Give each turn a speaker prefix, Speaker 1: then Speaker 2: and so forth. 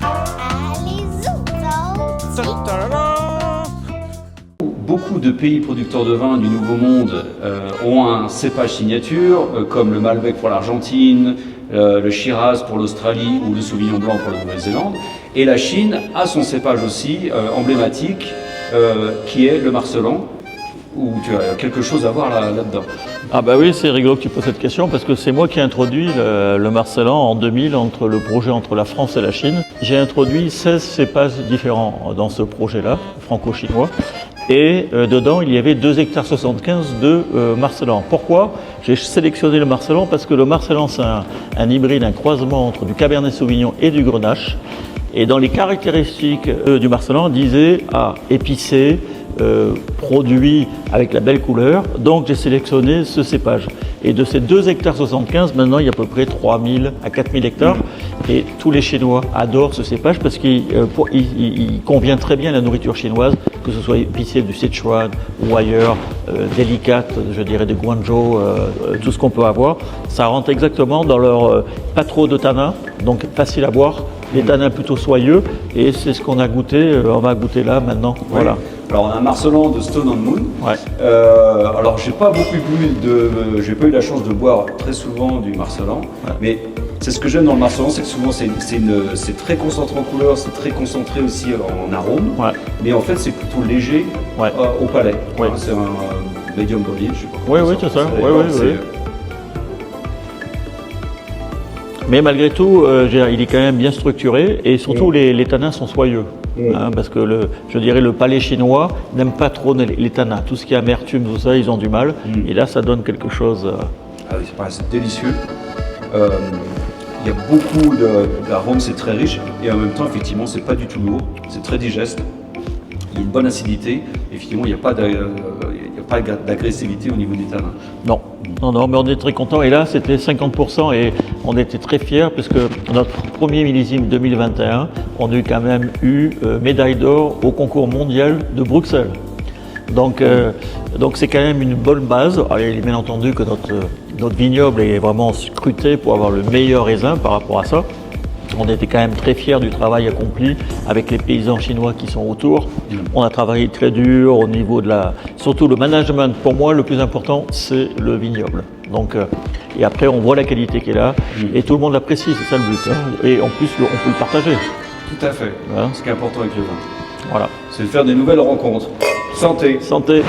Speaker 1: Allez, zoom,
Speaker 2: Beaucoup de pays producteurs de vin du Nouveau Monde ont un cépage signature, comme le Malbec pour l'Argentine, le Shiraz pour l'Australie ou le Sauvignon Blanc pour la Nouvelle-Zélande. Et la Chine a son cépage aussi emblématique, qui est le Marselan, où tu as quelque chose à voir là-dedans.
Speaker 3: Ah bah oui, c'est rigolo que tu poses cette question parce que c'est moi qui ai introduit le Marselan en 2000 entre le projet entre la France et la Chine. J'ai introduit 16 cépages différents dans ce projet-là, franco-chinois. Et dedans, il y avait 2,75 hectares de Marselan. Pourquoi j'ai sélectionné le Marselan? Parce que le Marselan, c'est un hybride, un croisement entre du Cabernet Sauvignon et du Grenache. Et dans les caractéristiques du Marselan, on disait épicé, produit avec la belle couleur. Donc j'ai sélectionné ce cépage. Et de ces 2,75 hectares, maintenant il y a à peu près 3000 à 4000 hectares. Et tous les Chinois adorent ce cépage parce qu'il convient très bien à la nourriture chinoise, que ce soit épicé du Sichuan ou ailleurs, délicate, je dirais de Guangzhou, tout ce qu'on peut avoir. Ça rentre exactement dans leur pas trop de tanin, donc facile à boire. Les tanins plutôt soyeux, et c'est ce qu'on a goûté, on va goûter là maintenant. Oui. Voilà.
Speaker 2: Alors on a un Marselan de Stone on Moon. Ouais. Alors j'ai pas eu la chance de boire très souvent du Marselan, ouais. Mais c'est ce que j'aime dans le Marselan, c'est que souvent c'est très concentré en couleur, c'est très concentré aussi en arôme, ouais. Mais en fait c'est plutôt léger, ouais. Au palais. Ouais. Hein, c'est un medium body, je sais pas.
Speaker 3: Oui, oui, c'est ça. Oui. Mais malgré tout, il est quand même bien structuré et surtout les tanins sont soyeux. Hein, parce que je dirais le palais chinois n'aime pas trop les tanins. Tout ce qui est amertume, tout ça, ils ont du mal. Et là, ça donne quelque chose.
Speaker 2: Ah oui, c'est délicieux. Il y a beaucoup d'arômes, c'est très riche. Et en même temps, effectivement, c'est pas du tout lourd. C'est très digeste. Il y a une bonne acidité. Effectivement, il n'y a pas d'agressivité au niveau des tanins.
Speaker 3: Non, mais on est très content. Et là, c'était 50% et on était très fiers puisque notre premier millésime 2021, on a quand même eu médaille d'or au concours mondial de Bruxelles. Donc c'est quand même une bonne base. Alors, il est bien entendu que notre vignoble est vraiment scruté pour avoir le meilleur raisin par rapport à ça. On était quand même très fiers du travail accompli avec les paysans chinois qui sont autour. On a travaillé très dur au niveau surtout le management. Pour moi, le plus important, c'est le vignoble. Donc, et après, on voit la qualité qui est là et tout le monde l'apprécie, c'est ça le but. Hein. Et en plus, on peut le partager.
Speaker 2: Tout à fait. Hein? Ce qui est important avec le vin.
Speaker 3: Voilà.
Speaker 2: C'est de faire des nouvelles rencontres. Santé.
Speaker 3: Santé.